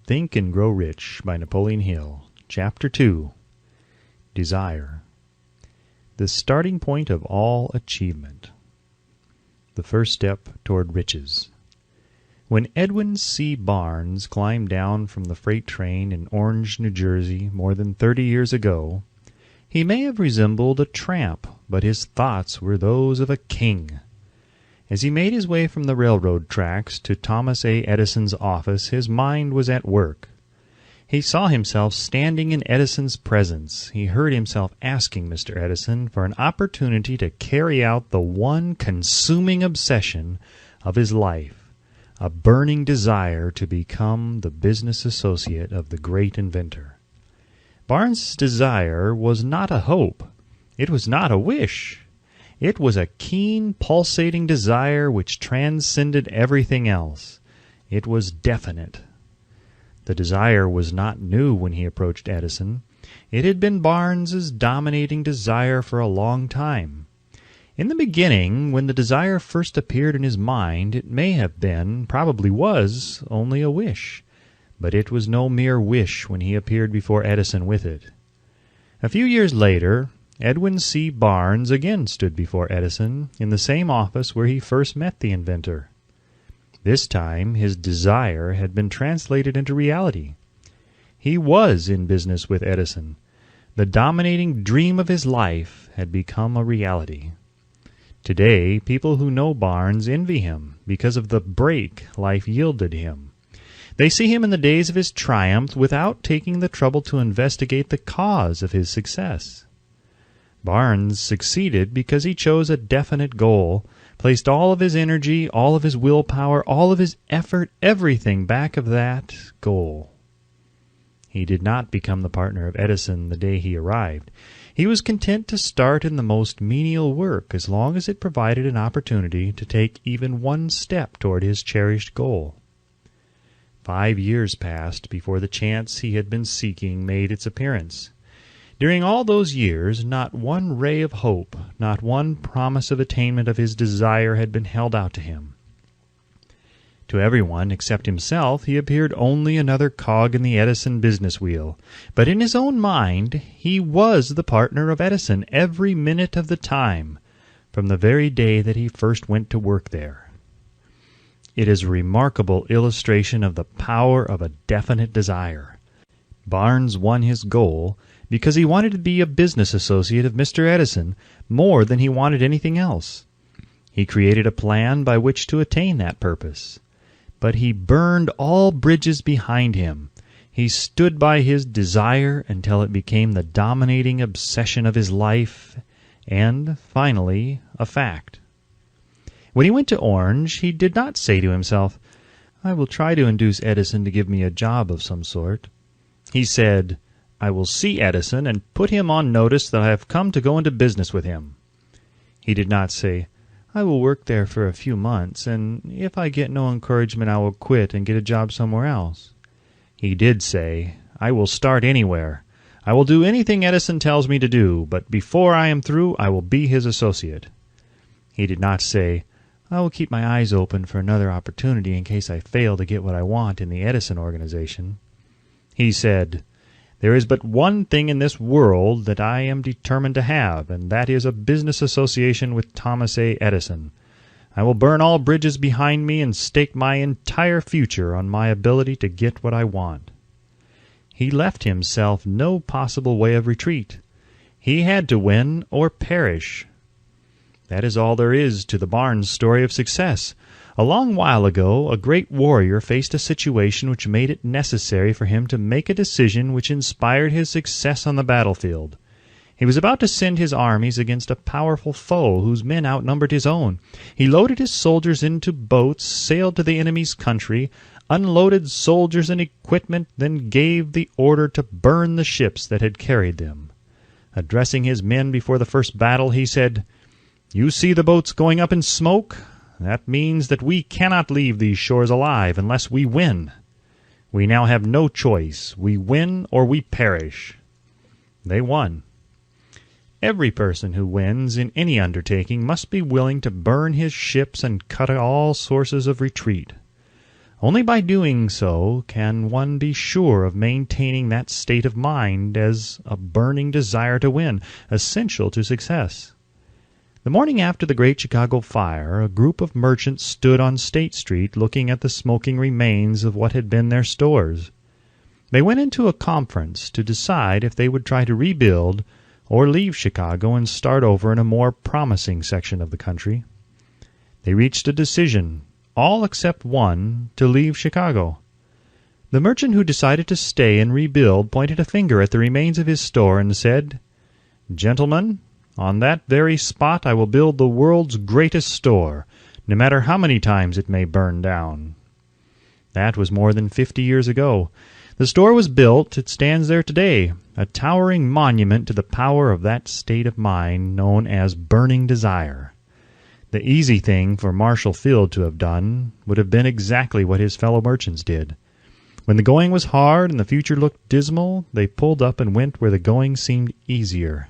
Think and Grow Rich by Napoleon Hill. Chapter 2. Desire. The starting point of all achievement. The first step toward riches. When Edwin C. Barnes climbed down from the freight train in Orange, New Jersey, more than 30 years ago, he may have resembled a tramp, but his thoughts were those of a king. As he made his way from the railroad tracks to Thomas A. Edison's office, his mind was at work. He saw himself standing in Edison's presence. He heard himself asking Mr. Edison for an opportunity to carry out the one consuming obsession of his life, a burning desire to become the business associate of the great inventor. Barnes' desire was not a hope. It was not a wish. It was a keen, pulsating desire which transcended everything else. It was definite. The desire was not new when he approached Edison. It had been Barnes's dominating desire for a long time. In the beginning, when the desire first appeared in his mind, it may have been, probably was, only a wish. But it was no mere wish when he appeared before Edison with it. A few years later, Edwin C. Barnes again stood before Edison in the same office where he first met the inventor. This time his desire had been translated into reality. He was in business with Edison. The dominating dream of his life had become a reality. Today, people who know Barnes envy him because of the break life yielded him. They see him in the days of his triumph without taking the trouble to investigate the cause of his success. Barnes succeeded because he chose a definite goal, placed all of his energy, all of his willpower, all of his effort, everything back of that goal. He did not become the partner of Edison the day he arrived. He was content to start in the most menial work as long as it provided an opportunity to take even one step toward his cherished goal. 5 years passed before the chance he had been seeking made its appearance. During all those years, not one ray of hope, not one promise of attainment of his desire had been held out to him. To everyone except himself, he appeared only another cog in the Edison business wheel. But in his own mind, he was the partner of Edison every minute of the time, from the very day that he first went to work there. It is a remarkable illustration of the power of a definite desire. Barnes won his goal because he wanted to be a business associate of Mr. Edison more than he wanted anything else. He created a plan by which to attain that purpose. But he burned all bridges behind him. He stood by his desire until it became the dominating obsession of his life and, finally, a fact. When he went to Orange, he did not say to himself, "I will try to induce Edison to give me a job of some sort." He said, "I will see Edison and put him on notice that I have come to go into business with him." He did not say, "I will work there for a few months, and if I get no encouragement I will quit and get a job somewhere else." He did say, "I will start anywhere. I will do anything Edison tells me to do, but before I am through I will be his associate." He did not say, "I will keep my eyes open for another opportunity in case I fail to get what I want in the Edison organization." He said, "There is but one thing in this world that I am determined to have, and that is a business association with Thomas A. Edison. I will burn all bridges behind me and stake my entire future on my ability to get what I want." He left himself no possible way of retreat. He had to win or perish. That is all there is to the Barnes story of success. A long while ago, a great warrior faced a situation which made it necessary for him to make a decision which inspired his success on the battlefield. He was about to send his armies against a powerful foe whose men outnumbered his own. He loaded his soldiers into boats, sailed to the enemy's country, unloaded soldiers and equipment, then gave the order to burn the ships that had carried them. Addressing his men before the first battle, he said, "You see the boats going up in smoke? That means that we cannot leave these shores alive unless we win. We now have no choice. We win or we perish." They won. Every person who wins in any undertaking must be willing to burn his ships and cut all sources of retreat. Only by doing so can one be sure of maintaining that state of mind as a burning desire to win, essential to success. The morning after the Great Chicago Fire, a group of merchants stood on State Street looking at the smoking remains of what had been their stores. They went into a conference to decide if they would try to rebuild or leave Chicago and start over in a more promising section of the country. They reached a decision, all except one, to leave Chicago. The merchant who decided to stay and rebuild pointed a finger at the remains of his store and said, "Gentlemen, on that very spot I will build the world's greatest store, no matter how many times it may burn down." That was more than 50 years ago. The store was built. It stands there today, a towering monument to the power of that state of mind known as burning desire. The easy thing for Marshall Field to have done would have been exactly what his fellow merchants did. When the going was hard and the future looked dismal, they pulled up and went where the going seemed easier.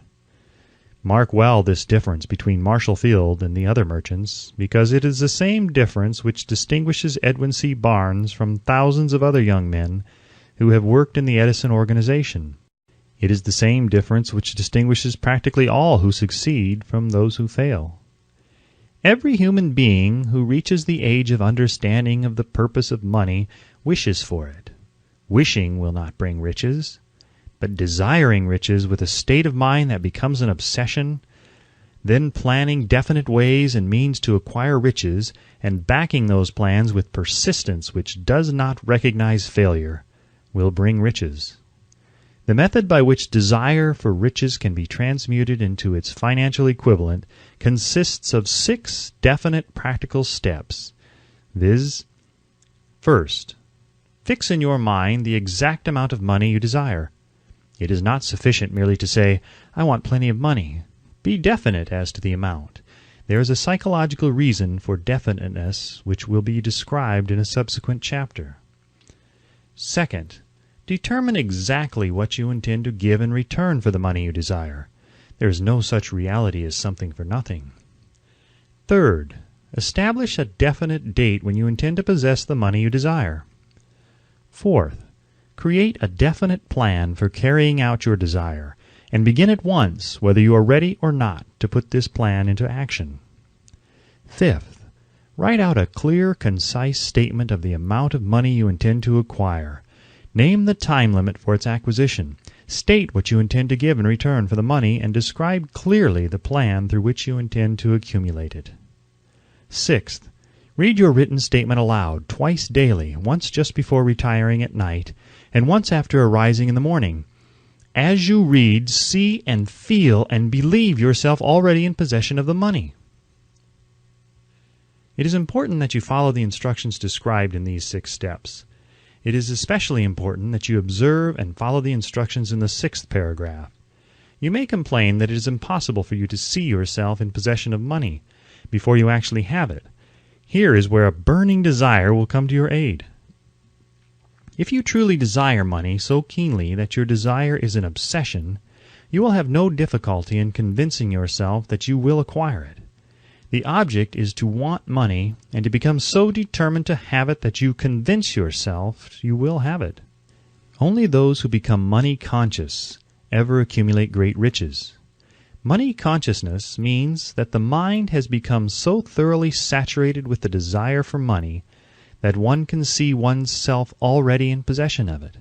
Mark well this difference between Marshall Field and the other merchants, because it is the same difference which distinguishes Edwin C. Barnes from thousands of other young men who have worked in the Edison organization. It is the same difference which distinguishes practically all who succeed from those who fail. Every human being who reaches the age of understanding of the purpose of money wishes for it. Wishing will not bring riches, but desiring riches with a state of mind that becomes an obsession, then planning definite ways and means to acquire riches, and backing those plans with persistence which does not recognize failure, will bring riches. The method by which desire for riches can be transmuted into its financial equivalent consists of 6 definite practical steps, viz. First, fix in your mind the exact amount of money you desire. It is not sufficient merely to say, "I want plenty of money." Be definite as to the amount. There is a psychological reason for definiteness which will be described in a subsequent chapter. Second, determine exactly what you intend to give in return for the money you desire. There is no such reality as something for nothing. Third, establish a definite date when you intend to possess the money you desire. Fourth, create a definite plan for carrying out your desire, and begin at once, whether you are ready or not, to put this plan into action. Fifth, write out a clear, concise statement of the amount of money you intend to acquire. Name the time limit for its acquisition. State what you intend to give in return for the money, and describe clearly the plan through which you intend to accumulate it. Sixth, read your written statement aloud twice daily, once just before retiring at night, and once after arising in the morning. As you read, see and feel and believe yourself already in possession of the money. It is important that you follow the instructions described in these 6 steps. It is especially important that you observe and follow the instructions in the 6th paragraph. You may complain that it is impossible for you to see yourself in possession of money before you actually have it. Here is where a burning desire will come to your aid. If you truly desire money so keenly that your desire is an obsession, you will have no difficulty in convincing yourself that you will acquire it. The object is to want money and to become so determined to have it that you convince yourself you will have it. Only those who become money conscious ever accumulate great riches. Money consciousness means that the mind has become so thoroughly saturated with the desire for money that one can see one's self already in possession of it.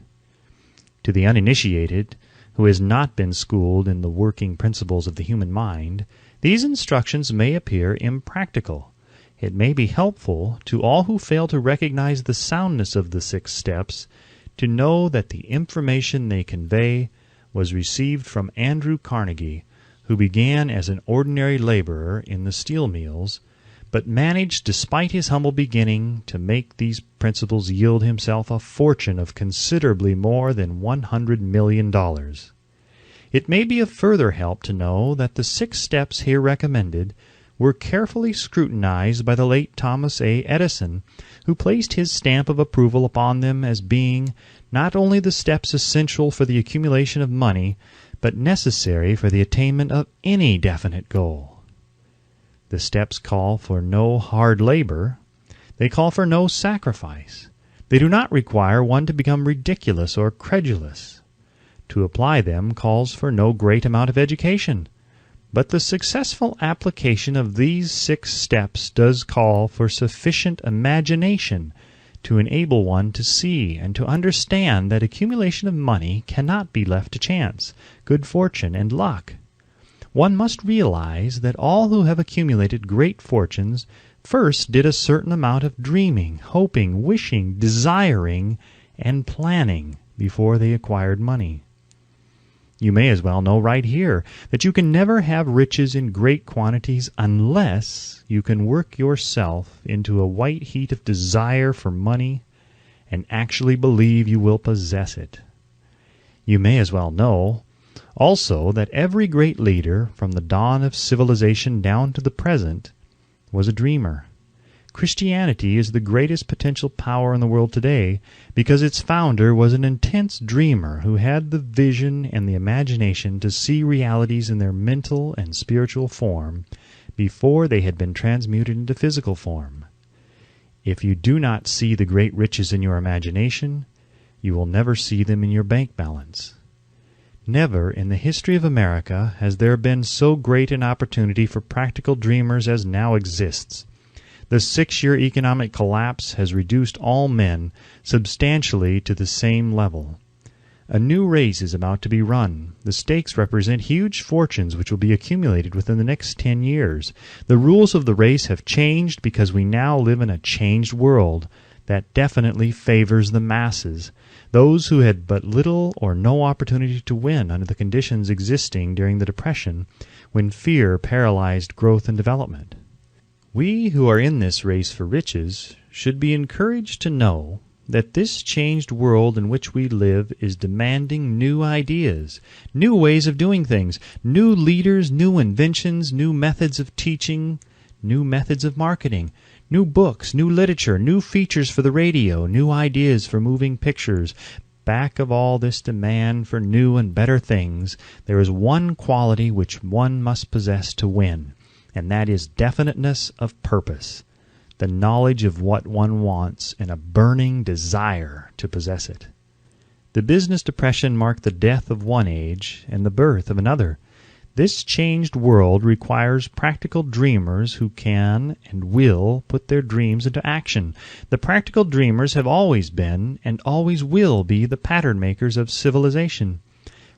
To the uninitiated, who has not been schooled in the working principles of the human mind, these instructions may appear impractical. It may be helpful to all who fail to recognize the soundness of the 6 steps to know that the information they convey was received from Andrew Carnegie, who began as an ordinary laborer in the steel mills, but managed, despite his humble beginning, to make these principles yield himself a fortune of considerably more than $100 million. It may be of further help to know that the 6 steps here recommended were carefully scrutinized by the late Thomas A. Edison, who placed his stamp of approval upon them as being not only the steps essential for the accumulation of money, but necessary for the attainment of any definite goal. The steps call for no hard labor. They call for no sacrifice. They do not require one to become ridiculous or credulous. To apply them calls for no great amount of education, but the successful application of these 6 steps does call for sufficient imagination to enable one to see and to understand that accumulation of money cannot be left to chance, good fortune, and luck. One must realize that all who have accumulated great fortunes first did a certain amount of dreaming, hoping, wishing, desiring, and planning before they acquired money. You may as well know right here that you can never have riches in great quantities unless you can work yourself into a white heat of desire for money and actually believe you will possess it. You may as well know also that every great leader from the dawn of civilization down to the present was a dreamer. Christianity is the greatest potential power in the world today because its founder was an intense dreamer who had the vision and the imagination to see realities in their mental and spiritual form before they had been transmuted into physical form. If you do not see the great riches in your imagination, you will never see them in your bank balance. Never in the history of America has there been so great an opportunity for practical dreamers as now exists. The 6-year economic collapse has reduced all men substantially to the same level. A new race is about to be run. The stakes represent huge fortunes which will be accumulated within the next 10 years. The rules of the race have changed because we now live in a changed world that definitely favors the masses, those who had but little or no opportunity to win under the conditions existing during the Depression when fear paralyzed growth and development. We who are in this race for riches should be encouraged to know that this changed world in which we live is demanding new ideas, new ways of doing things, new leaders, new inventions, new methods of teaching, new methods of marketing, new books, new literature, new features for the radio, new ideas for moving pictures. Back of all this demand for new and better things, there is one quality which one must possess to win, and that is definiteness of purpose, the knowledge of what one wants and a burning desire to possess it. The business depression marked the death of one age and the birth of another. This changed world requires practical dreamers who can and will put their dreams into action. The practical dreamers have always been and always will be the pattern makers of civilization.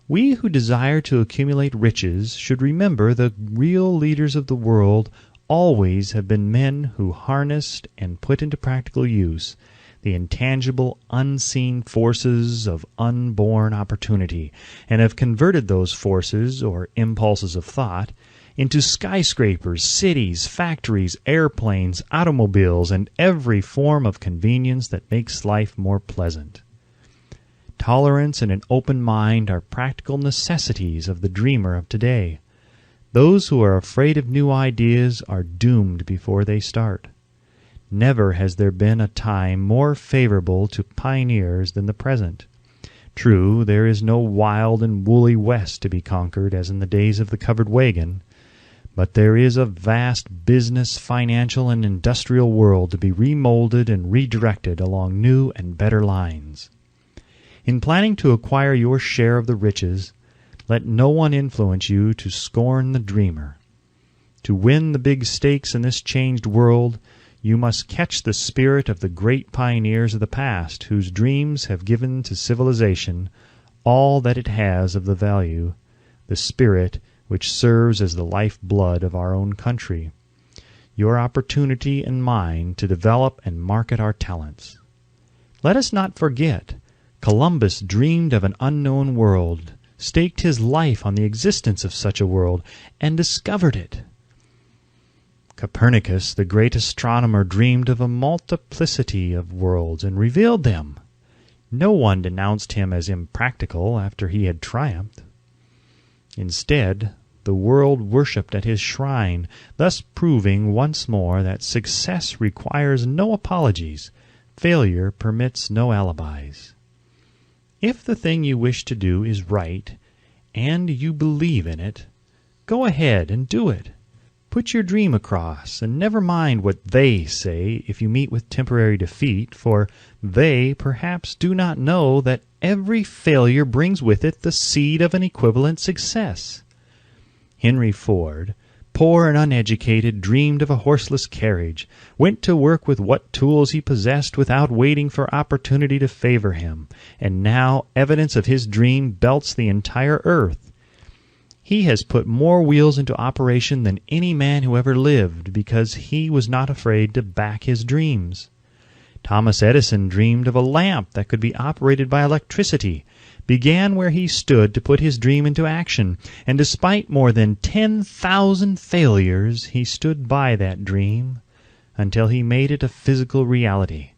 We who desire to accumulate riches should remember the real leaders of the world always have been men who harnessed and put into practical use the intangible, unseen forces of unborn opportunity, and have converted those forces, or impulses of thought, into skyscrapers, cities, factories, airplanes, automobiles, and every form of convenience that makes life more pleasant. Tolerance and an open mind are practical necessities of the dreamer of today. Those who are afraid of new ideas are doomed before they start. Never has there been a time more favorable to pioneers than the present. True, there is no wild and woolly West to be conquered as in the days of the covered wagon, but there is a vast business, financial, and industrial world to be remolded and redirected along new and better lines. In planning to acquire your share of the riches, let no one influence you to scorn the dreamer. To win the big stakes in this changed world, you must catch the spirit of the great pioneers of the past, whose dreams have given to civilization all that it has of the value, the spirit which serves as the life-blood of our own country. Your opportunity and mine to develop and market our talents. Let us not forget, Columbus dreamed of an unknown world, staked his life on the existence of such a world, and discovered it. Copernicus, the great astronomer, dreamed of a multiplicity of worlds and revealed them. No one denounced him as impractical after he had triumphed. Instead, the world worshipped at his shrine, thus proving once more that success requires no apologies, failure permits no alibis. If the thing you wish to do is right, and you believe in it, go ahead and do it. Put your dream across, and never mind what they say if you meet with temporary defeat, for they perhaps do not know that every failure brings with it the seed of an equivalent success. Henry Ford, poor and uneducated, dreamed of a horseless carriage, went to work with what tools he possessed without waiting for opportunity to favor him, and now evidence of his dream belts the entire earth. He has put more wheels into operation than any man who ever lived, because he was not afraid to back his dreams. Thomas Edison dreamed of a lamp that could be operated by electricity, began where he stood to put his dream into action, and despite more than 10,000 failures, he stood by that dream until he made it a physical reality.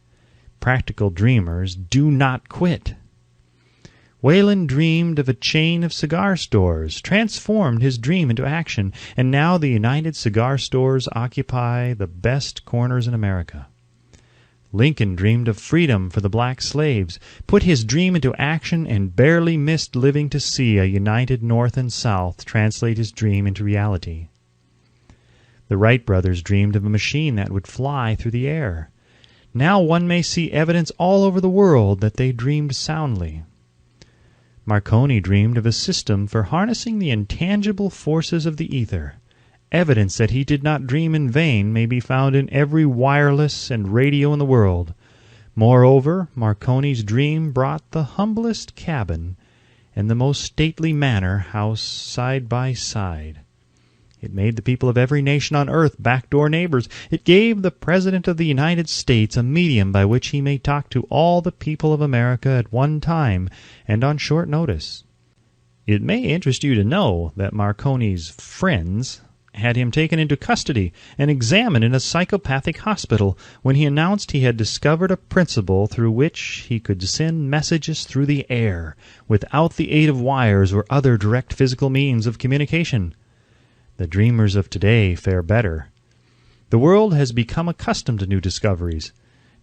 Practical dreamers do not quit. Wayland dreamed of a chain of cigar stores, transformed his dream into action, and now the United Cigar Stores occupy the best corners in America. Lincoln dreamed of freedom for the black slaves, put his dream into action, and barely missed living to see a united North and South translate his dream into reality. The Wright brothers dreamed of a machine that would fly through the air. Now one may see evidence all over the world that they dreamed soundly. Marconi dreamed of a system for harnessing the intangible forces of the ether. Evidence that he did not dream in vain may be found in every wireless and radio in the world. Moreover, Marconi's dream brought the humblest cabin and the most stately manor house side by side. It made the people of every nation on earth backdoor neighbors. It gave the President of the United States a medium by which he may talk to all the people of America at one time and on short notice. It may interest you to know that Marconi's friends had him taken into custody and examined in a psychopathic hospital when he announced he had discovered a principle through which he could send messages through the air without the aid of wires or other direct physical means of communication. The dreamers of today fare better. The world has become accustomed to new discoveries.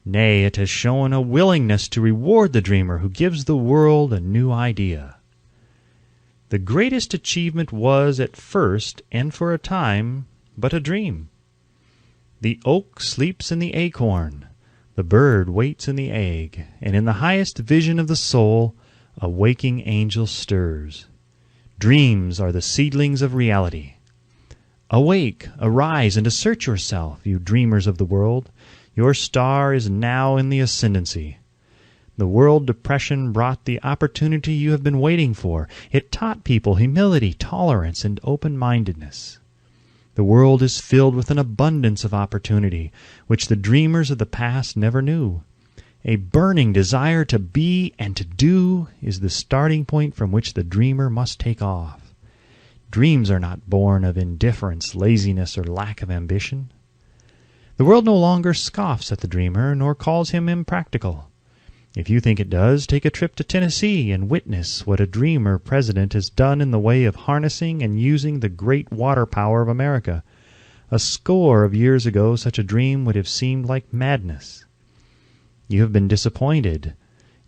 Nay, it has shown a willingness to reward the dreamer who gives the world a new idea. The greatest achievement was at first, and for a time, but a dream. The oak sleeps in the acorn, the bird waits in the egg, and in the highest vision of the soul, a waking angel stirs. Dreams are the seedlings of reality. Awake, arise, and assert yourself, you dreamers of the world. Your star is now in the ascendancy. The world depression brought the opportunity you have been waiting for. It taught people humility, tolerance, and open-mindedness. The world is filled with an abundance of opportunity, which the dreamers of the past never knew. A burning desire to be and to do is the starting point from which the dreamer must take off. Dreams are not born of indifference, laziness, or lack of ambition. The world no longer scoffs at the dreamer, nor calls him impractical. If you think it does, take a trip to Tennessee and witness what a dreamer president has done in the way of harnessing and using the great water power of America. A score of years ago, such a dream would have seemed like madness. You have been disappointed.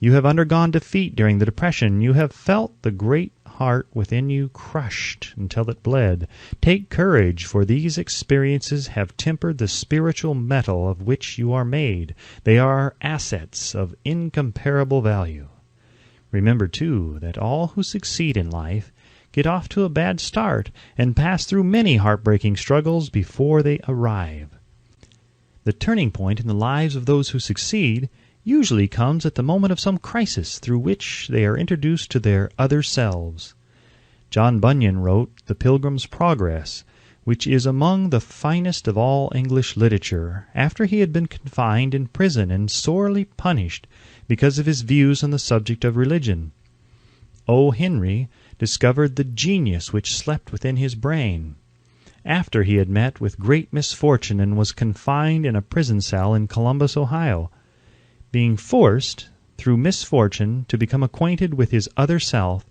You have undergone defeat during the Depression. You have felt the great heart within you crushed until it bled. Take courage, for these experiences have tempered the spiritual metal of which you are made. They are assets of incomparable value. Remember, too, that all who succeed in life get off to a bad start and pass through many heartbreaking struggles before they arrive. The turning point in the lives of those who succeed usually comes at the moment of some crisis through which they are introduced to their other selves. John Bunyan wrote The Pilgrim's Progress, which is among the finest of all English literature, after he had been confined in prison and sorely punished because of his views on the subject of religion. O. Henry discovered the genius which slept within his brain, after he had met with great misfortune and was confined in a prison cell in Columbus, Ohio. Being forced, through misfortune, to become acquainted with his other self,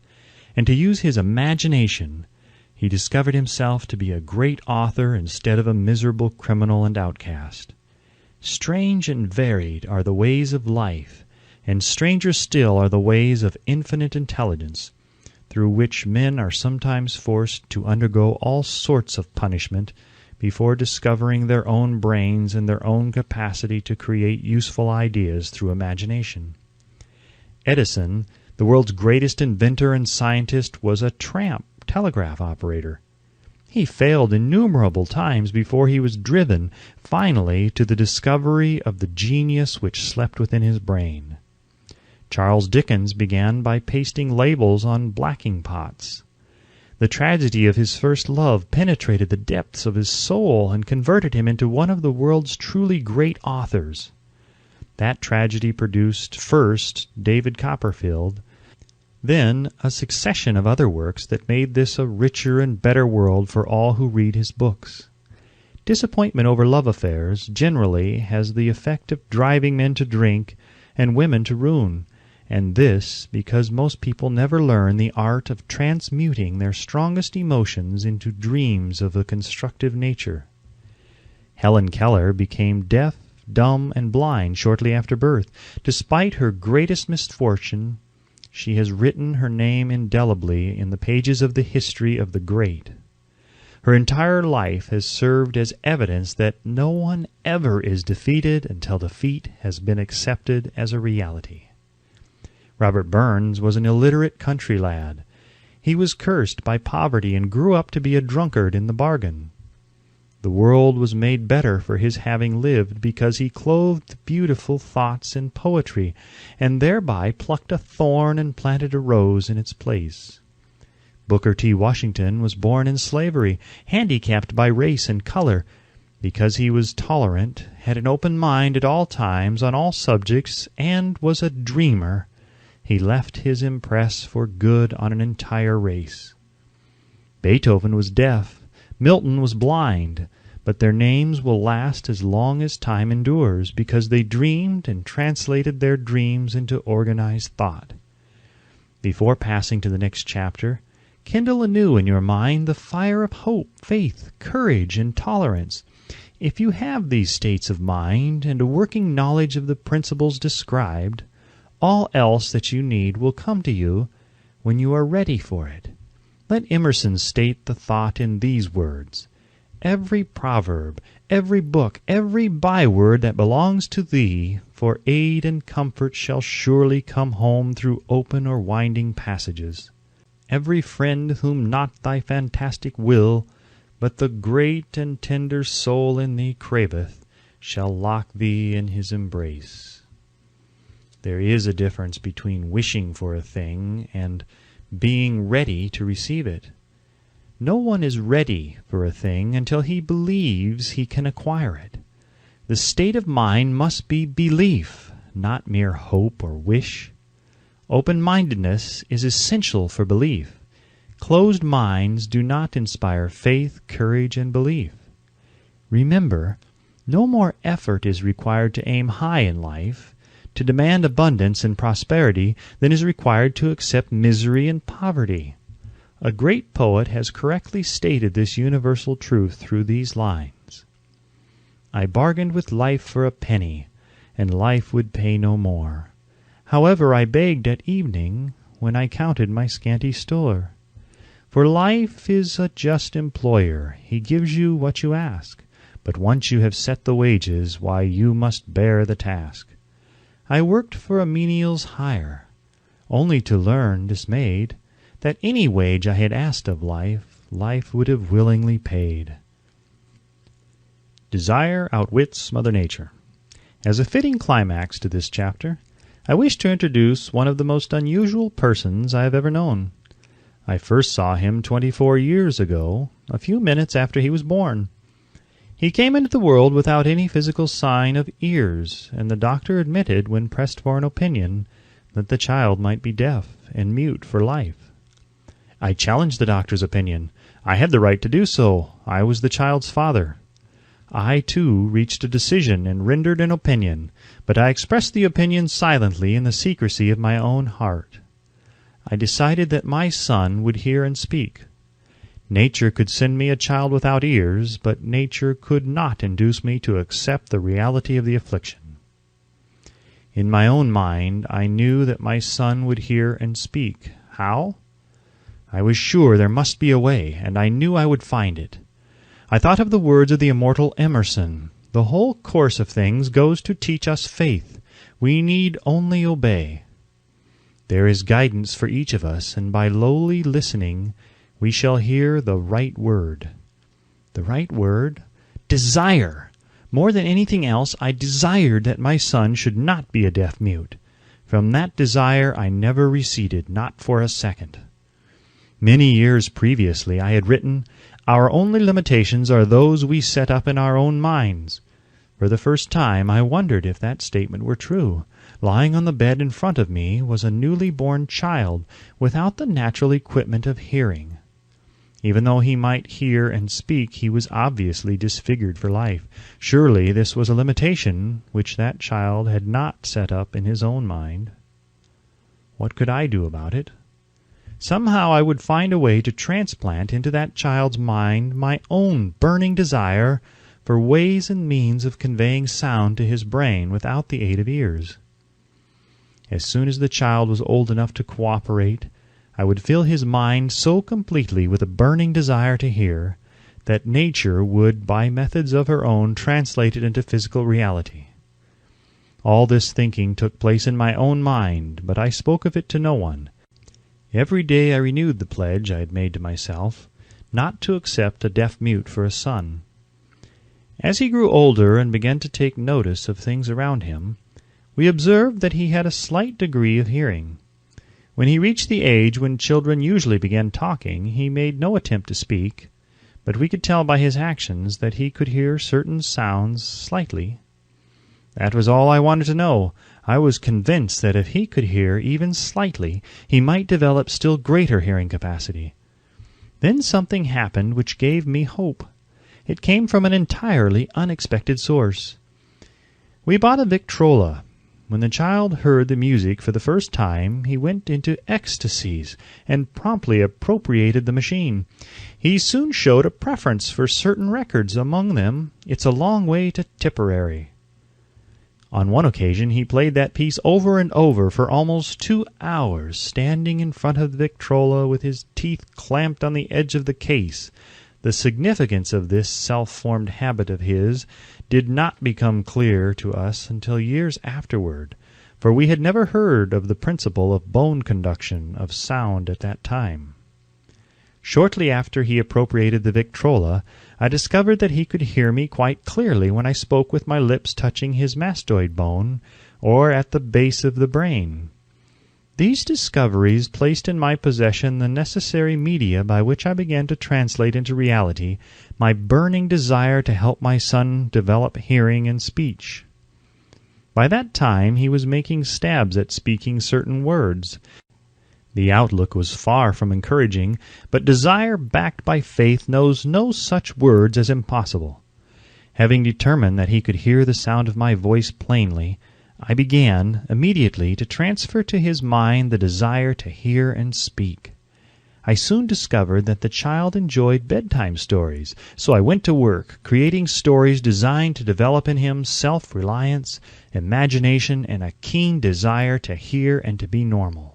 and to use his imagination, he discovered himself to be a great author instead of a miserable criminal and outcast. Strange and varied are the ways of life, and stranger still are the ways of infinite intelligence, through which men are sometimes forced to undergo all sorts of punishment before discovering their own brains and their own capacity to create useful ideas through imagination. Edison, the world's greatest inventor and scientist, was a tramp telegraph operator. He failed innumerable times before he was driven, finally, to the discovery of the genius which slept within his brain. Charles Dickens began by pasting labels on blacking pots. The tragedy of his first love penetrated the depths of his soul and converted him into one of the world's truly great authors. That tragedy produced, first, David Copperfield, then a succession of other works that made this a richer and better world for all who read his books. Disappointment over love affairs generally has the effect of driving men to drink and women to ruin, and this because most people never learn the art of transmuting their strongest emotions into dreams of a constructive nature. Helen Keller became deaf, dumb, and blind shortly after birth. Despite her greatest misfortune, she has written her name indelibly in the pages of the history of the great. Her entire life has served as evidence that no one ever is defeated until defeat has been accepted as a reality. Robert Burns was an illiterate country lad. He was cursed by poverty and grew up to be a drunkard in the bargain. The world was made better for his having lived because he clothed beautiful thoughts in poetry, and thereby plucked a thorn and planted a rose in its place. Booker T. Washington was born in slavery, handicapped by race and color. Because he was tolerant, had an open mind at all times on all subjects, and was a dreamer, he left his impress for good on an entire race. Beethoven was deaf, Milton was blind, but their names will last as long as time endures, because they dreamed and translated their dreams into organized thought. Before passing to the next chapter, kindle anew in your mind the fire of hope, faith, courage, and tolerance. If you have these states of mind and a working knowledge of the principles described, all else that you need will come to you when you are ready for it. Let Emerson state the thought in these words: "Every proverb, every book, every byword that belongs to thee, for aid and comfort shall surely come home through open or winding passages. Every friend whom not thy fantastic will, but the great and tender soul in thee craveth, shall lock thee in his embrace." There is a difference between wishing for a thing and being ready to receive it. No one is ready for a thing until he believes he can acquire it. The state of mind must be belief, not mere hope or wish. Open-mindedness is essential for belief. Closed minds do not inspire faith, courage, and belief. Remember, no more effort is required to aim high in life, to demand abundance and prosperity, than is required to accept misery and poverty. A great poet has correctly stated this universal truth through these lines: "I bargained with life for a penny, and life would pay no more. However, I begged at evening, when I counted my scanty store. For life is a just employer, he gives you what you ask, but once you have set the wages, why, you must bear the task. I worked for a menial's hire, only to learn, dismayed, that any wage I had asked of life, life would have willingly paid." Desire outwits Mother Nature. As a fitting climax to this chapter, I wish to introduce one of the most unusual persons I have ever known. I first saw him 24 years ago, a few minutes after he was born. He came into the world without any physical sign of ears, and the doctor admitted, when pressed for an opinion, that the child might be deaf and mute for life. I challenged the doctor's opinion. I had the right to do so. I was the child's father. I, too, reached a decision and rendered an opinion, but I expressed the opinion silently in the secrecy of my own heart. I decided that my son would hear and speak. Nature could send me a child without ears, but nature could not induce me to accept the reality of the affliction. In my own mind, I knew that my son would hear and speak. How? I was sure there must be a way, and I knew I would find it. I thought of the words of the immortal Emerson. The whole course of things goes to teach us faith. We need only obey. There is guidance for each of us, and by lowly listening we shall hear the right word. The right word? Desire! More than anything else, I desired that my son should not be a deaf-mute. From that desire I never receded, not for a second. Many years previously I had written, "Our only limitations are those we set up in our own minds." For the first time I wondered if that statement were true. Lying on the bed in front of me was a newly born child without the natural equipment of hearing. Even though he might hear and speak, he was obviously disfigured for life. Surely this was a limitation which that child had not set up in his own mind. What could I do about it? Somehow I would find a way to transplant into that child's mind my own burning desire for ways and means of conveying sound to his brain without the aid of ears. As soon as the child was old enough to cooperate, I would fill his mind so completely with a burning desire to hear that nature would, by methods of her own, translate it into physical reality. All this thinking took place in my own mind, but I spoke of it to no one. Every day I renewed the pledge I had made to myself, not to accept a deaf-mute for a son. As he grew older and began to take notice of things around him, we observed that he had a slight degree of hearing. When he reached the age when children usually begin talking, he made no attempt to speak, but we could tell by his actions that he could hear certain sounds slightly. That was all I wanted to know. I was convinced that if he could hear even slightly, he might develop still greater hearing capacity. Then something happened which gave me hope. It came from an entirely unexpected source. We bought a Victrola. When the child heard the music for the first time, he went into ecstasies and promptly appropriated the machine. He soon showed a preference for certain records, among them "It's a Long Way to Tipperary." On one occasion he played that piece over and over for almost 2 hours, standing in front of the Victrola with his teeth clamped on the edge of the case. The significance of this self-formed habit of his did not become clear to us until years afterward, for we had never heard of the principle of bone conduction of sound at that time. Shortly after he appropriated the Victrola, I discovered that he could hear me quite clearly when I spoke with my lips touching his mastoid bone, or at the base of the brain. These discoveries placed in my possession the necessary media by which I began to translate into reality my burning desire to help my son develop hearing and speech. By that time he was making stabs at speaking certain words. The outlook was far from encouraging, but desire backed by faith knows no such words as impossible. Having determined that he could hear the sound of my voice plainly, I began immediately to transfer to his mind the desire to hear and speak. I soon discovered that the child enjoyed bedtime stories, so I went to work creating stories designed to develop in him self-reliance, imagination, and a keen desire to hear and to be normal.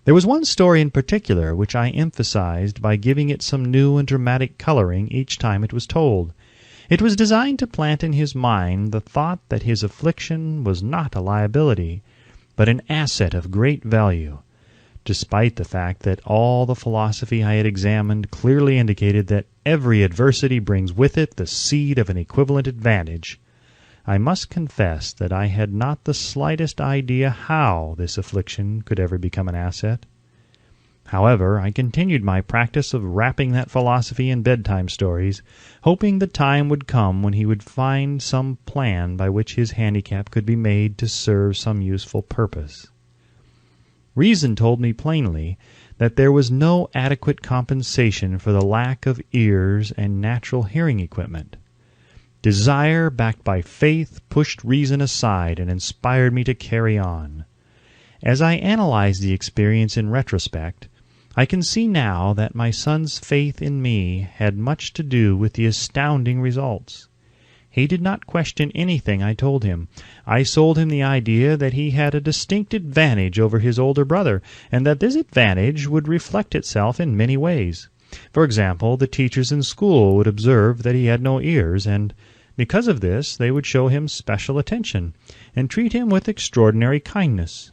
There was one story in particular which I emphasized by giving it some new and dramatic coloring each time it was told. It was designed to plant in his mind the thought that his affliction was not a liability, but an asset of great value, despite the fact that all the philosophy I had examined clearly indicated that every adversity brings with it the seed of an equivalent advantage. I must confess that I had not the slightest idea how this affliction could ever become an asset. However, I continued my practice of wrapping that philosophy in bedtime stories, hoping the time would come when he would find some plan by which his handicap could be made to serve some useful purpose. Reason told me plainly that there was no adequate compensation for the lack of ears and natural hearing equipment. Desire, backed by faith, pushed reason aside and inspired me to carry on. As I analyze the experience in retrospect, I can see now that my son's faith in me had much to do with the astounding results. He did not question anything I told him. I sold him the idea that he had a distinct advantage over his older brother, and that this advantage would reflect itself in many ways. For example, the teachers in school would observe that he had no ears, and because of this they would show him special attention and treat him with extraordinary kindness.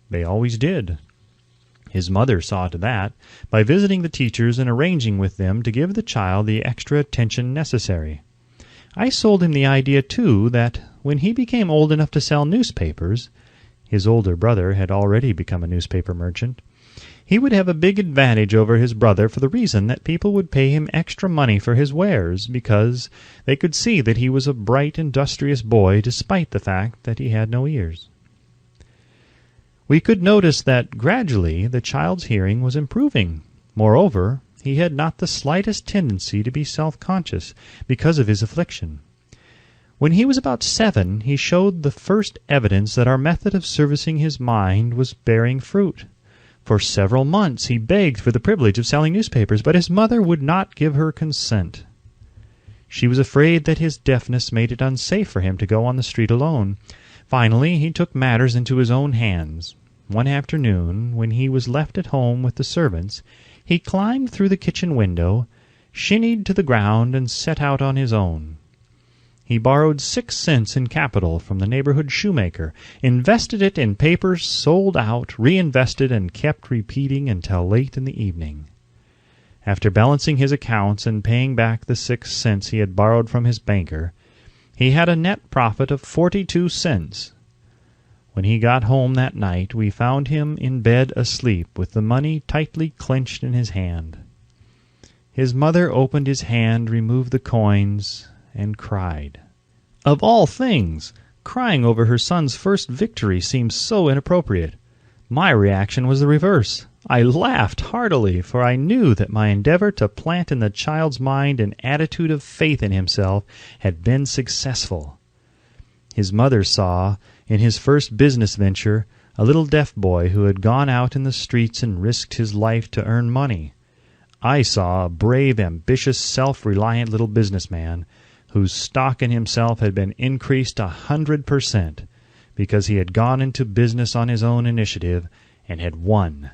They always did. His mother saw to that by visiting the teachers and arranging with them to give the child the extra attention necessary. I sold him the idea, too, that when he became old enough to sell newspapers — his older brother had already become a newspaper merchant — he would have a big advantage over his brother for the reason that people would pay him extra money for his wares because they could see that he was a bright, industrious boy despite the fact that he had no ears. We could notice that gradually the child's hearing was improving. Moreover, he had not the slightest tendency to be self-conscious because of his affliction. When he was about 7, he showed the first evidence that our method of servicing his mind was bearing fruit. For several months he begged for the privilege of selling newspapers, but his mother would not give her consent. She was afraid that his deafness made it unsafe for him to go on the street alone. Finally, he took matters into his own hands. One afternoon, when he was left at home with the servants, he climbed through the kitchen window, shinnied to the ground, and set out on his own. He borrowed 6 cents in capital from the neighborhood shoemaker, invested it in papers, sold out, reinvested, and kept repeating until late in the evening. After balancing his accounts and paying back the 6 cents he had borrowed from his banker, he had a net profit of 42 cents. When he got home that night, we found him in bed asleep with the money tightly clenched in his hand. His mother opened his hand, removed the coins, and cried. Of all things, crying over her son's first victory seemed so inappropriate. My reaction was the reverse. I laughed heartily, for I knew that my endeavor to plant in the child's mind an attitude of faith in himself had been successful. His mother saw, in his first business venture, a little deaf boy who had gone out in the streets and risked his life to earn money. I saw a brave, ambitious, self-reliant little businessman whose stock in himself had been increased 100% because he had gone into business on his own initiative and had won.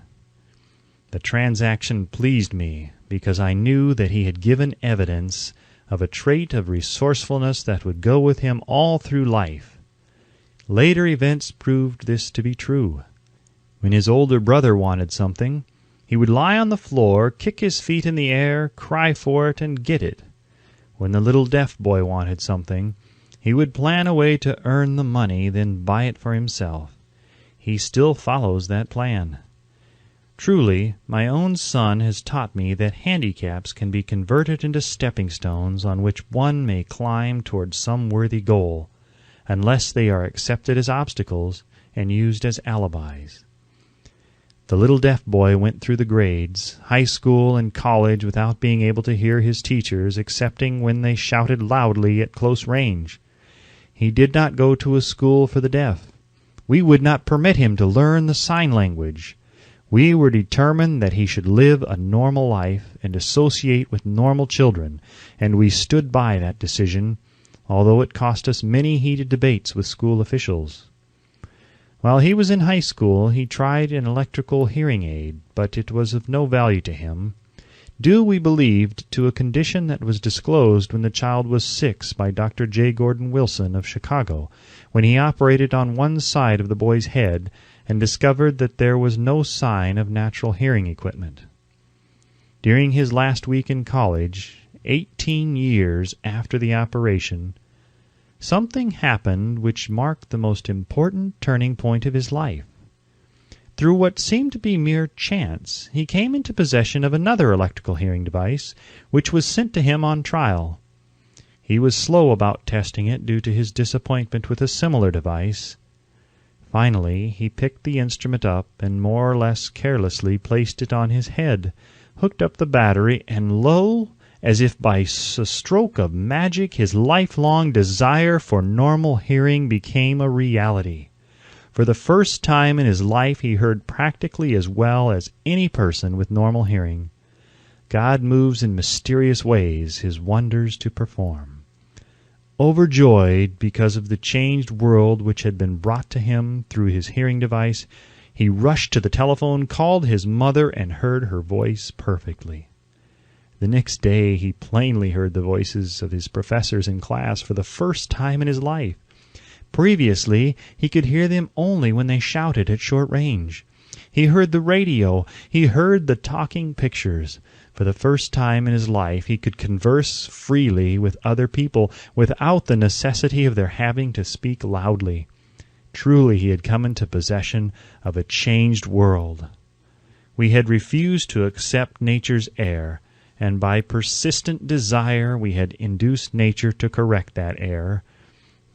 The transaction pleased me because I knew that he had given evidence of a trait of resourcefulness that would go with him all through life. Later events proved this to be true. When his older brother wanted something, he would lie on the floor, kick his feet in the air, cry for it, and get it. When the little deaf boy wanted something, he would plan a way to earn the money, then buy it for himself. He still follows that plan. Truly, my own son has taught me that handicaps can be converted into stepping stones on which one may climb toward some worthy goal, unless they are accepted as obstacles and used as alibis. The little deaf boy went through the grades, high school and college, without being able to hear his teachers excepting when they shouted loudly at close range. He did not go to a school for the deaf. We would not permit him to learn the sign language. We were determined that he should live a normal life and associate with normal children, and we stood by that decision, although it cost us many heated debates with school officials. While he was in high school, he tried an electrical hearing aid, but it was of no value to him, due, we believed, to a condition that was disclosed when the child was 6 by Dr. J. Gordon Wilson of Chicago, when he operated on one side of the boy's head and discovered that there was no sign of natural hearing equipment. During his last week in college, 18 years after the operation, something happened which marked the most important turning point of his life. Through what seemed to be mere chance, he came into possession of another electrical hearing device, which was sent to him on trial. He was slow about testing it due to his disappointment with a similar device. Finally, he picked the instrument up and more or less carelessly placed it on his head, hooked up the battery, and lo, as if by a stroke of magic, his lifelong desire for normal hearing became a reality. For the first time in his life, he heard practically as well as any person with normal hearing. God moves in mysterious ways his wonders to perform. Overjoyed because of the changed world which had been brought to him through his hearing device, he rushed to the telephone, called his mother, and heard her voice perfectly. The next day he plainly heard the voices of his professors in class for the first time in his life. Previously, he could hear them only when they shouted at short range. He heard the radio. He heard the talking pictures. For the first time in his life, he could converse freely with other people without the necessity of their having to speak loudly. Truly, he had come into possession of a changed world. We had refused to accept nature's error, and by persistent desire we had induced nature to correct that error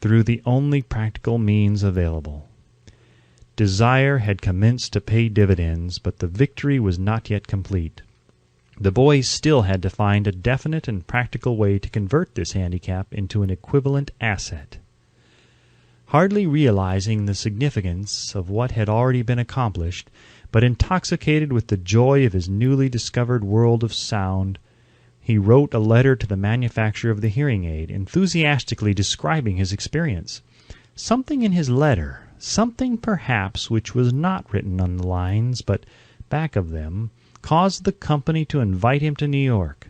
through the only practical means available. Desire had commenced to pay dividends, but the victory was not yet complete. The boys still had to find a definite and practical way to convert this handicap into an equivalent asset. Hardly realizing the significance of what had already been accomplished, but intoxicated with the joy of his newly discovered world of sound, he wrote a letter to the manufacturer of the hearing aid, enthusiastically describing his experience. Something in his letter, something perhaps which was not written on the lines, but back of them, caused the company to invite him to New York.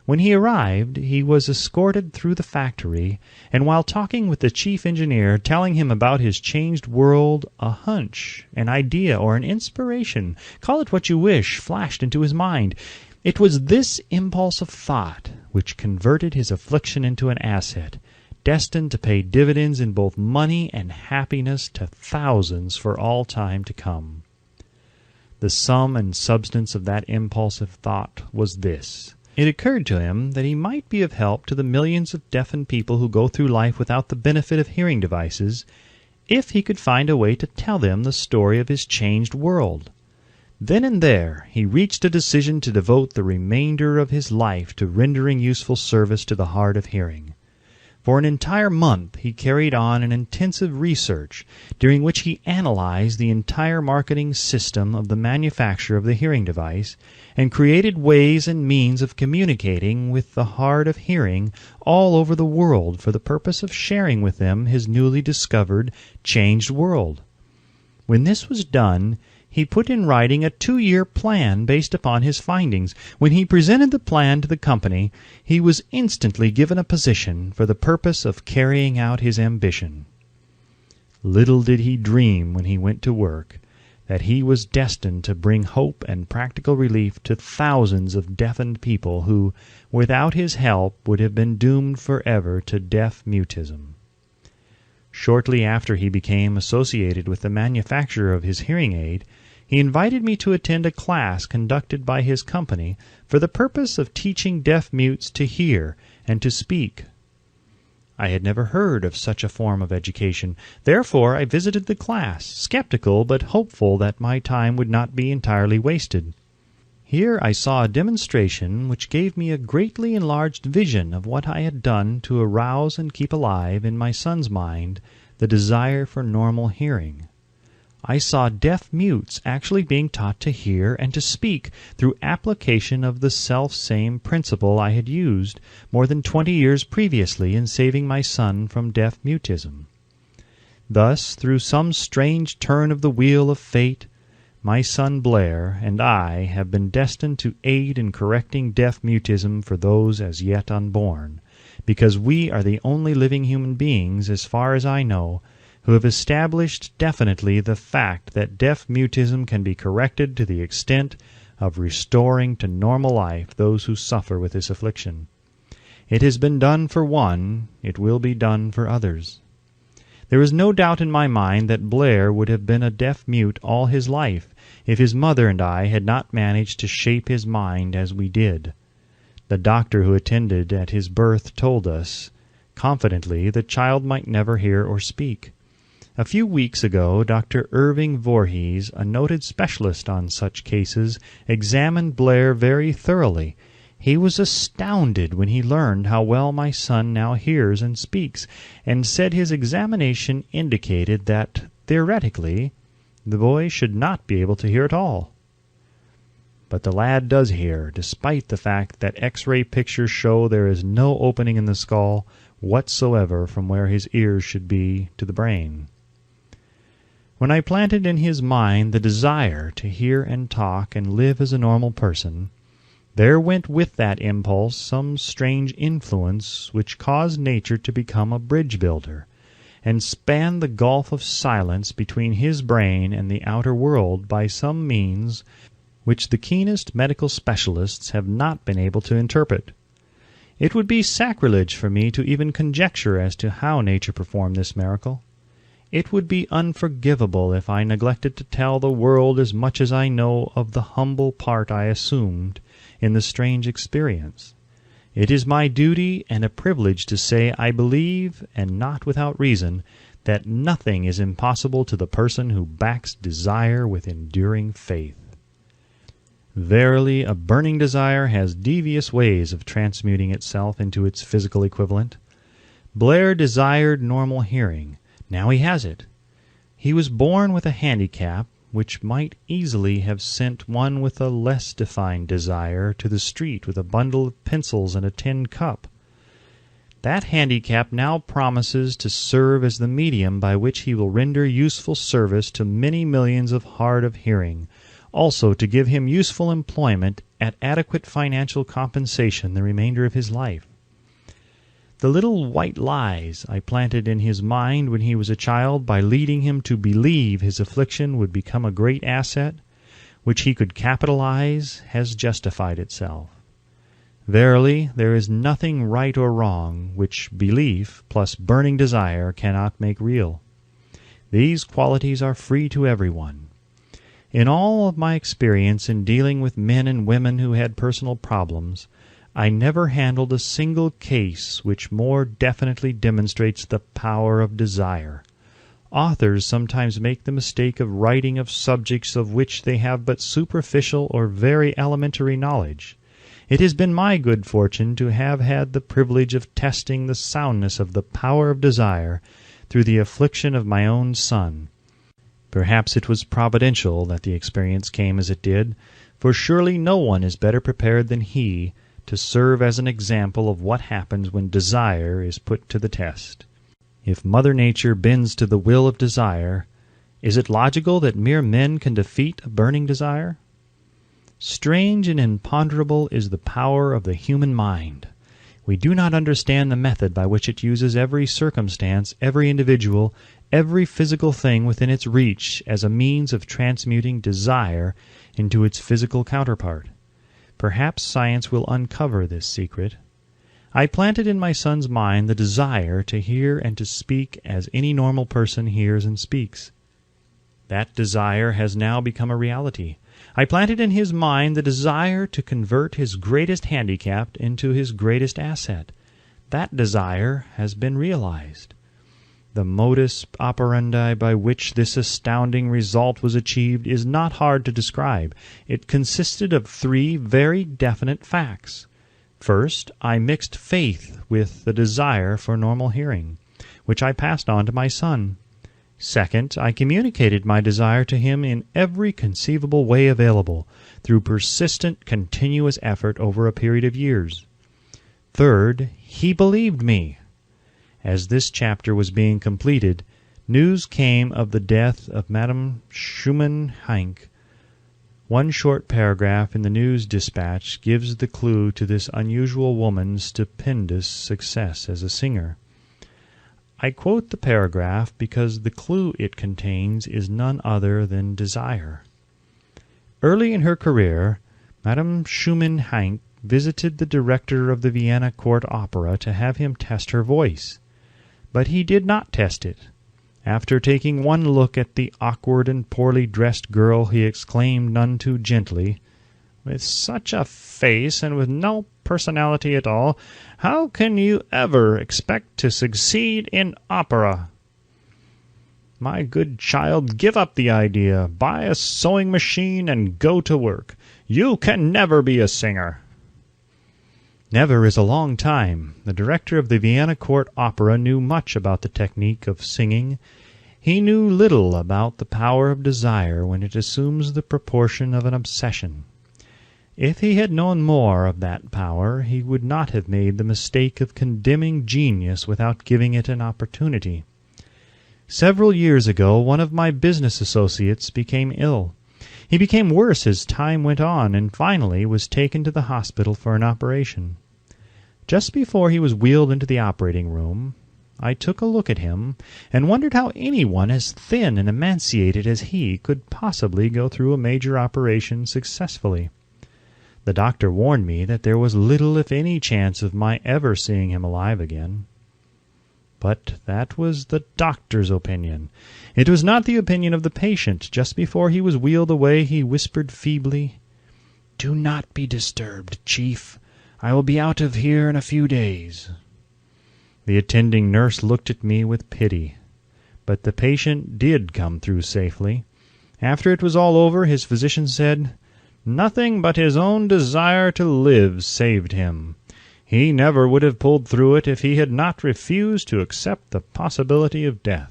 When he arrived, he was escorted through the factory, and while talking with the chief engineer, telling him about his changed world, a hunch, an idea, or an inspiration, call it what you wish, flashed into his mind. It was this impulse of thought which converted his affliction into an asset, destined to pay dividends in both money and happiness to thousands for all time to come. The sum and substance of that impulsive thought was this. It occurred to him that he might be of help to the millions of deafened people who go through life without the benefit of hearing devices, if he could find a way to tell them the story of his changed world. Then and there he reached a decision to devote the remainder of his life to rendering useful service to the hard of hearing. For an entire month he carried on an intensive research, during which he analyzed the entire marketing system of the manufacture of the hearing device, and created ways and means of communicating with the hard of hearing all over the world for the purpose of sharing with them his newly discovered, changed world. When this was done, he put in writing a 2-year plan based upon his findings. When he presented the plan to the company, he was instantly given a position for the purpose of carrying out his ambition. Little did he dream when he went to work that he was destined to bring hope and practical relief to thousands of deafened people who, without his help, would have been doomed forever to deaf mutism. Shortly after he became associated with the manufacturer of his hearing aid, he invited me to attend a class conducted by his company for the purpose of teaching deaf mutes to hear and to speak. I had never heard of such a form of education. Therefore I visited the class, skeptical but hopeful that my time would not be entirely wasted. Here I saw a demonstration which gave me a greatly enlarged vision of what I had done to arouse and keep alive in my son's mind the desire for normal hearing. I saw deaf mutes actually being taught to hear and to speak through application of the self-same principle I had used more than 20 years previously in saving my son from deaf mutism. Thus, through some strange turn of the wheel of fate, my son Blair and I have been destined to aid in correcting deaf mutism for those as yet unborn, because we are the only living human beings, as far as I know, who have established definitely the fact that deaf mutism can be corrected to the extent of restoring to normal life those who suffer with this affliction. It has been done for one, it will be done for others. There is no doubt in my mind that Blair would have been a deaf mute all his life if his mother and I had not managed to shape his mind as we did. The doctor who attended at his birth told us, confidently, the child might never hear or speak. A few weeks ago, Dr. Irving Voorhees, a noted specialist on such cases, examined Blair very thoroughly. He was astounded when he learned how well my son now hears and speaks, and said his examination indicated that, theoretically, the boy should not be able to hear at all. But the lad does hear, despite the fact that X-ray pictures show there is no opening in the skull whatsoever from where his ears should be to the brain. When I planted in his mind the desire to hear and talk and live as a normal person, There went with that impulse some strange influence which caused nature to become a bridge builder, and span the gulf of silence between his brain and the outer world by some means which the keenest medical specialists have not been able to interpret. It would be sacrilege for me to even conjecture as to how nature performed this miracle. It would be unforgivable if I neglected to tell the world as much as I know of the humble part I assumed in the strange experience. It is my duty and a privilege to say I believe, and not without reason, that nothing is impossible to the person who backs desire with enduring faith. Verily, a burning desire has devious ways of transmuting itself into its physical equivalent. Blair desired normal hearing. Now he has it. He was born with a handicap which might easily have sent one with a less defined desire to the street with a bundle of pencils and a tin cup. That handicap now promises to serve as the medium by which he will render useful service to many millions of hard of hearing, also to give him useful employment at adequate financial compensation the remainder of his life. The little white lies I planted in his mind when he was a child by leading him to believe his affliction would become a great asset, which he could capitalize, has justified itself. Verily, there is nothing right or wrong which belief plus burning desire cannot make real. These qualities are free to everyone. In all of my experience in dealing with men and women who had personal problems, I never handled a single case which more definitely demonstrates the power of desire. Authors sometimes make the mistake of writing of subjects of which they have but superficial or very elementary knowledge. It has been my good fortune to have had the privilege of testing the soundness of the power of desire through the affliction of my own son. Perhaps it was providential that the experience came as it did, for surely no one is better prepared than he to serve as an example of what happens when desire is put to the test. If Mother Nature bends to the will of desire, is it logical that mere men can defeat a burning desire? Strange and imponderable is the power of the human mind. We do not understand the method by which it uses every circumstance, every individual, every physical thing within its reach as a means of transmuting desire into its physical counterpart. Perhaps science will uncover this secret. I planted in my son's mind the desire to hear and to speak as any normal person hears and speaks. That desire has now become a reality. I planted in his mind the desire to convert his greatest handicap into his greatest asset. That desire has been realized. The modus operandi by which this astounding result was achieved is not hard to describe. It consisted of 3 very definite facts. First, I mixed faith with the desire for normal hearing, which I passed on to my son. Second, I communicated my desire to him in every conceivable way available, through persistent, continuous effort over a period of years. Third, he believed me. As this chapter was being completed, news came of the death of Madame Schumann-Heink. One short paragraph in the news dispatch gives the clue to this unusual woman's stupendous success as a singer. I quote the paragraph because the clue it contains is none other than desire. Early in her career, Madame Schumann-Heink visited the director of the Vienna Court Opera to have him test her voice. But he did not test it. After taking one look at the awkward and poorly dressed girl, he exclaimed none too gently, "With such a face and with no personality at all, how can you ever expect to succeed in opera? My good child, give up the idea. Buy a sewing machine and go to work. You can never be a singer." Never is a long time. The director of the Vienna Court Opera knew much about the technique of singing. He knew little about the power of desire when it assumes the proportion of an obsession. If he had known more of that power, he would not have made the mistake of condemning genius without giving it an opportunity. Several years ago, one of my business associates became ill. He became worse as time went on and finally was taken to the hospital for an operation. Just before he was wheeled into the operating room, I took a look at him and wondered how anyone as thin and emaciated as he could possibly go through a major operation successfully. The doctor warned me that there was little if any chance of my ever seeing him alive again. But that was the doctor's opinion. It was not the opinion of the patient. Just before he was wheeled away, he whispered feebly, "Do not be disturbed, Chief. I will be out of here in a few days." The attending nurse looked at me with pity. But the patient did come through safely. After it was all over, his physician said, "Nothing but his own desire to live saved him. He never would have pulled through it if he had not refused to accept the possibility of death."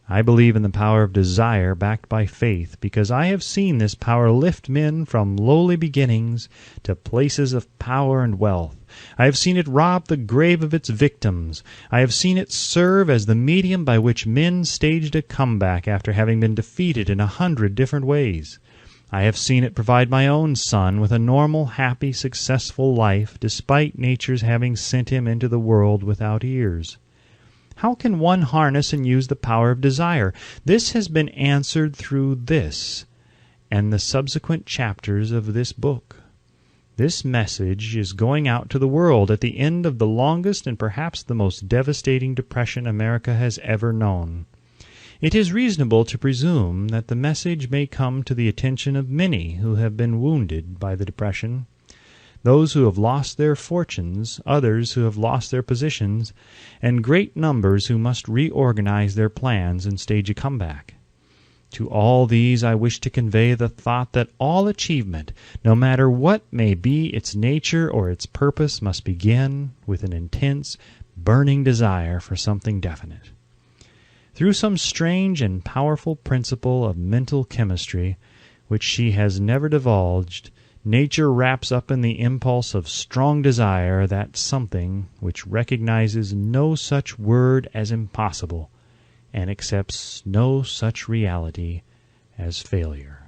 I believe in the power of desire backed by faith because I have seen this power lift men from lowly beginnings to places of power and wealth. I have seen it rob the grave of its victims. I have seen it serve as the medium by which men staged a comeback after having been defeated in 100 different ways. I have seen it provide my own son with a normal, happy, successful life despite nature's having sent him into the world without ears. How can one harness and use the power of desire? This has been answered through this and the subsequent chapters of this book. This message is going out to the world at the end of the longest and perhaps the most devastating depression America has ever known. It is reasonable to presume that the message may come to the attention of many who have been wounded by the Depression, those who have lost their fortunes, others who have lost their positions, and great numbers who must reorganize their plans and stage a comeback. To all these I wish to convey the thought that all achievement, no matter what may be its nature or its purpose, must begin with an intense, burning desire for something definite. Through some strange and powerful principle of mental chemistry, which she has never divulged, nature wraps up in the impulse of strong desire that something which recognizes no such word as impossible and accepts no such reality as failure.